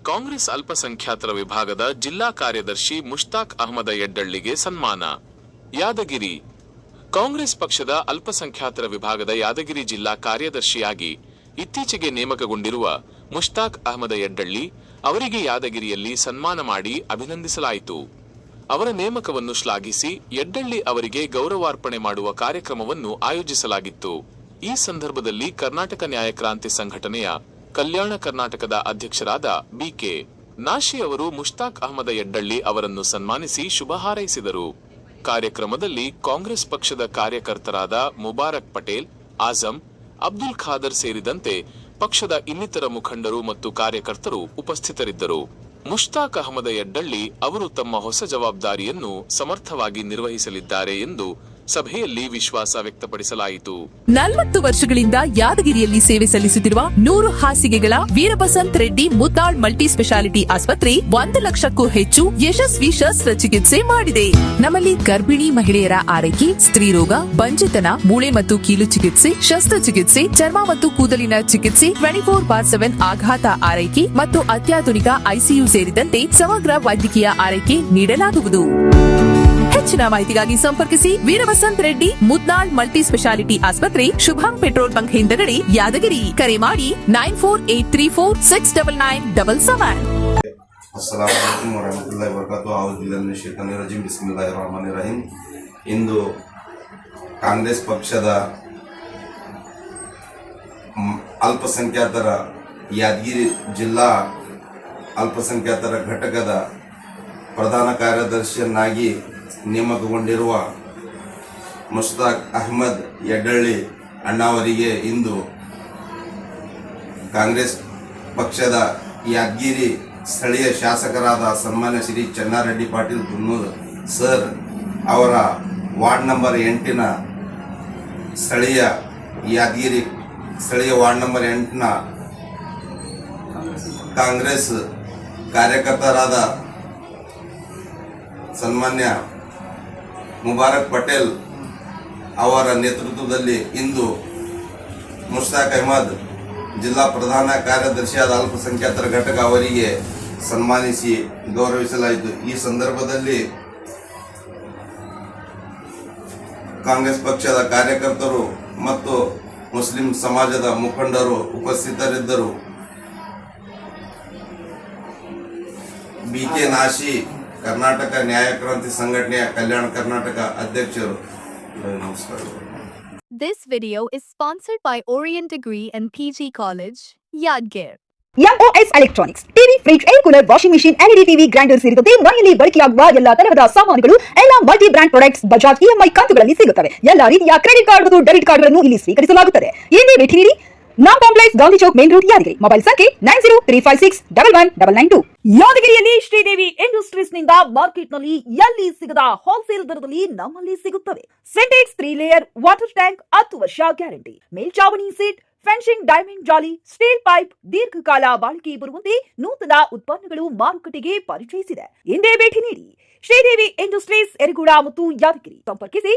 ಕಾಂಗ್ರೆಸ್ ಅಲ್ಪಸಂಖ್ಯಾತರ ವಿಭಾಗದ ಜಿಲ್ಲಾ ಕಾರ್ಯದರ್ಶಿ ಮುಷ್ತಾಕ್ ಅಹಮದ ಯಡ್ಡಳ್ಳಿಗೆ ಸನ್ಮಾನ. ಯಾದಗಿರಿ. ಕಾಂಗ್ರೆಸ್ ಪಕ್ಷದ ಅಲ್ಪಸಂಖ್ಯಾತರ ವಿಭಾಗದ ಯಾದಗಿರಿ ಜಿಲ್ಲಾ ಕಾರ್ಯದರ್ಶಿಯಾಗಿ ಇತ್ತೀಚೆಗೆ ನೇಮಕಗೊಂಡಿರುವ ಮುಷ್ತಾಕ್ ಅಹಮದ ಯಡ್ಡಳ್ಳಿ ಅವರಿಗೆ ಯಾದಗಿರಿಯಲ್ಲಿ ಸನ್ಮಾನ ಮಾಡಿ ಅಭಿನಂದಿಸಲಾಯಿತು. ಅವರ ನೇಮಕವನ್ನು ಶ್ಲಾಘಿಸಿ ಯಡ್ಡಳ್ಳಿ ಅವರಿಗೆ ಗೌರವಾರ್ಪಣೆ ಮಾಡುವ ಕಾರ್ಯಕ್ರಮವನ್ನು ಆಯೋಜಿಸಲಾಗಿತ್ತು. ಈ ಸಂದರ್ಭದಲ್ಲಿ ಕರ್ನಾಟಕ ನ್ಯಾಯ ಕ್ರಾಂತಿ ಸಂಘಟನೆಯ ಕಲ್ಯಾಣ ಕರ್ನಾಟಕದ ಅಧ್ಯಕ್ಷರಾದ ಬಿ.ಕೆ. ನಾಶಿ ಅವರು ಮುಷ್ತಾಕ್ ಅಹಮದ ಯಡ್ಡಳ್ಳಿ ಅವರನ್ನು ಸನ್ಮಾನಿಸಿ ಶುಭ ಹಾರೈಸಿದರು. ಕಾರ್ಯಕ್ರಮದಲ್ಲಿ ಕಾಂಗ್ರೆಸ್ ಪಕ್ಷದ ಕಾರ್ಯಕರ್ತರಾದ ಮುಬಾರಕ್ ಪಟೇಲ್, ಆಜಂ, ಅಬ್ದುಲ್ ಖಾದರ್ ಸೇರಿದಂತೆ ಪಕ್ಷದ ಇನ್ನಿತರ ಮುಖಂಡರು ಮತ್ತು ಕಾರ್ಯಕರ್ತರು ಉಪಸ್ಥಿತರಿದ್ದರು. ಮುಷ್ತಾಕ್ ಅಹಮದ ಯಡ್ಡಳ್ಳಿ ಅವರು ತಮ್ಮ ಹೊಸ ಜವಾಬ್ದಾರಿಯನ್ನು ಸಮರ್ಥವಾಗಿ ನಿರ್ವಹಿಸಲಿದ್ದಾರೆ ಎಂದು ಸಭೆಯಲ್ಲಿ ವಿಶ್ವಾಸ ವ್ಯಕ್ತಪಡಿಸಲಾಯಿತು. 40 ವರ್ಷಗಳಿಂದ ಯಾದಗಿರಿಯಲ್ಲಿ ಸೇವೆ ಸಲ್ಲಿಸುತ್ತಿರುವ 100 ಹಾಸಿಗೆಗಳ ವೀರಬಸಂತ್ ರೆಡ್ಡಿ ಮುದ್ದಾಳ್ ಮಲ್ಟಿ ಸ್ಪೆಷಾಲಿಟಿ ಆಸ್ಪತ್ರೆ 1 ಲಕ್ಷಕ್ಕೂ ಹೆಚ್ಚು ಯಶಸ್ವಿ ಶಸ್ತ್ರಚಿಕಿತ್ಸೆ ಮಾಡಿದೆ. ನಮ್ಮಲ್ಲಿ ಗರ್ಭಿಣಿ ಮಹಿಳೆಯರ ಆರೈಕೆ, ಸ್ತ್ರೀರೋಗ, ಬಂಜೆತನ, ಮೂಳೆ ಮತ್ತು ಕೀಲು ಚಿಕಿತ್ಸೆ, ಶಸ್ತ್ರಚಿಕಿತ್ಸೆ, ಚರ್ಮ ಮತ್ತು ಕೂದಲಿನ ಚಿಕಿತ್ಸೆ, 24/7 ಆಘಾತ ಆರೈಕೆ ಮತ್ತು ಅತ್ಯಾಧುನಿಕ ಐಸಿಯು ಸೇರಿದಂತೆ ಸಮಗ್ರ ವೈದ್ಯಕೀಯ ಆರೈಕೆ ನೀಡಲಾಗುವುದು. ಹೆಚ್ಚಿನ ಮಾಹಿತಿಗಾಗಿ ಸಂಪರ್ಕಿಸಿ ವೀರಬಸಂತ್ ರೆಡ್ಡಿ ಮುದ್ನಾಳ್ ಮಲ್ಟಿ ಸ್ಪೆಷಾಲಿಟಿ ಆಸ್ಪತ್ರೆ, ಶುಭಂ ಪೆಟ್ರೋಲ್ ಬಂಕ್ ಹಿಂದಗಡೆ, ಯಾದಗಿರಿ. ಕರೆ ಮಾಡಿ 9483469977. ಅಸ್ಸಲಾಮು ಅಲೈಕುಂ ವರಹಮತುಲ್ಲಾಹಿ ವಬರಕಾತುಹು. ಔಜು ಬಿಲ್ಲಾಹಿ ಮಿನಶ್ ಶೈತಾನಿರ್ ರಜೀಮ್. ಬಿಸ್ಮಿಲ್ಲಾಹಿರ್ ರಹಮಾನಿರ್ ರಹೀಮ್. ಇಂದು ಕಾಂಗ್ರೆಸ್ ಪಕ್ಷದ ಅಲ್ಪಸಂಖ್ಯಾತರ ಯಾದಗಿರಿ ಜಿಲ್ಲಾ ಅಲ್ಪಸಂಖ್ಯಾತರ ಘಟಕದ ಪ್ರಧಾನ ಕಾರ್ಯದರ್ಶಿಯನ್ನಾಗಿ ನೇಮಕಗೊಂಡಿರುವ ಮುಷ್ತಾಕ್ ಅಹಮದ್ ಯಡ್ಡಳ್ಳಿ ಅಣ್ಣಾವರಿಗೆ ಇಂದು ಕಾಂಗ್ರೆಸ್ ಪಕ್ಷದ ಯಾದಗಿರಿ ಸ್ಥಳೀಯ ಶಾಸಕರಾದ ಸನ್ಮಾನ್ಯ ಶ್ರೀ ಚೆನ್ನಾರೆಡ್ಡಿ ಪಾಟೀಲ್ ದುನ್ನೂರ್ ಸರ್ ಅವರ ವಾರ್ಡ್ ನಂಬರ್ 8ನ ಯಾದಗಿರಿ ಸ್ಥಳೀಯ ವಾರ್ಡ್ ನಂಬರ್ 8ನ ಕಾಂಗ್ರೆಸ್ ಕಾರ್ಯಕರ್ತರಾದ ಸನ್ಮಾನ್ಯ ಮುಬಾರಕ್ ಪಟೇಲ್ ಅವರ ನೇತೃತ್ವದಲ್ಲಿ ಇಂದು ಮುಷ್ತಾಕ್ ಅಹಮದ್ ಜಿಲ್ಲಾ ಪ್ರಧಾನ ಕಾರ್ಯದರ್ಶಿಯಾದ ಅಲ್ಪಸಂಖ್ಯಾತರ ಘಟಕ ಅವರಿಗೆ ಸನ್ಮಾನಿಸಿ ಗೌರವಿಸಲಾಯಿತು. ಈ ಸಂದರ್ಭದಲ್ಲಿ ಕಾಂಗ್ರೆಸ್ ಪಕ್ಷದ ಕಾರ್ಯಕರ್ತರು ಮತ್ತು ಮುಸ್ಲಿಂ ಸಮಾಜದ ಮುಖಂಡರು ಉಪಸ್ಥಿತರಿದ್ದರು. ಬಿ.ಕೆ. ನಾಶಿ ಕರ್ನಾಟಕ ನ್ಯಾಯ ಕ್ರಾಂತಿ ಸಂಘಟನೆಯ ಕಲ್ಯಾಣ ಕರ್ನಾಟಕ ಅಧ್ಯಕ್ಷರು. ನಮಸ್ಕಾರ. This video is sponsored by Orient Degree and PG College, Yadgir. MOS electronics TV, fridge, air cooler, washing machine, LED TV, grinder ಸೇರಿದಂತೆ ಮನೆಯಲ್ಲಿ ಬಳಕೆಯಾಗುವ ಎಲ್ಲಾ ತರಹದ ಸಾಮಾನುಗಳು ಎಲ್ಲ multi brand products Bajaj EMI ಕಂತುಗಳಲ್ಲಿ ಸಿಗುತ್ತವೆ. ಎಲ್ಲಾ ರೀತಿಯ ಕ್ರೆಡಿಟ್ ಕಾರ್ಡ್ ಮತ್ತು ಡೆಬಿಟ್ ಕಾರ್ಡ್ಗಳನ್ನು ಇಲ್ಲಿ ಸ್ವೀಕರಿಸಲಾಗುತ್ತದೆ. ಇಂದೇ ಭೇಟಿ ನೀಡಿ. ನಾಮ್ complex, Gandhi Chowk, main road, Yadgiri. Mobile ಸಂಖ್ಯೆ 9035611992. ಯಾದಗಿರಿಯಲ್ಲಿ ಶ್ರೀದೇವಿ ಇಂಡಸ್ಟ್ರೀಸ್ ನಿಂದ ಮಾರ್ಕೆಟ್ ನಲ್ಲಿ ಎಲ್ಲಿ ಸಿಗದ ಹೋಲ್ಸೇಲ್ ದರದಲ್ಲಿ ನಮ್ಮಲ್ಲಿ ಸಿಗುತ್ತವೆ. ಸಿಂಟೆಕ್ಸ್ 3 ಲೇಯರ್ ವಾಟರ್ ಟ್ಯಾಂಕ್ 10 ವರ್ಷ ಗ್ಯಾರಂಟಿ, ಮೇಲ್ಚಾವಣಿ ಸೀಟ್, ಫೆನ್ಸಿಂಗ್, ಡೈಮಂಡ್ ಜಾಲಿ, ಸ್ಟೀಲ್ ಪೈಪ್, ದೀರ್ಘಕಾಲ ಬಾಳಿಕೆ ಬರುವಂತೆ ನೂತನ ಉತ್ಪನ್ನಗಳು ಮಾರುಕಟ್ಟೆಗೆ ಪರಿಚಯಿಸಿದೆ. ಇಂದೇ ಭೇಟಿ ನೀಡಿ. ಶ್ರೀದೇವಿ ಇಂಡಸ್ಟ್ರೀಸ್, ಯರಗುಡ ಮತ್ತು ಯಾದಗಿರಿ. ಸಂಪರ್ಕಿಸಿ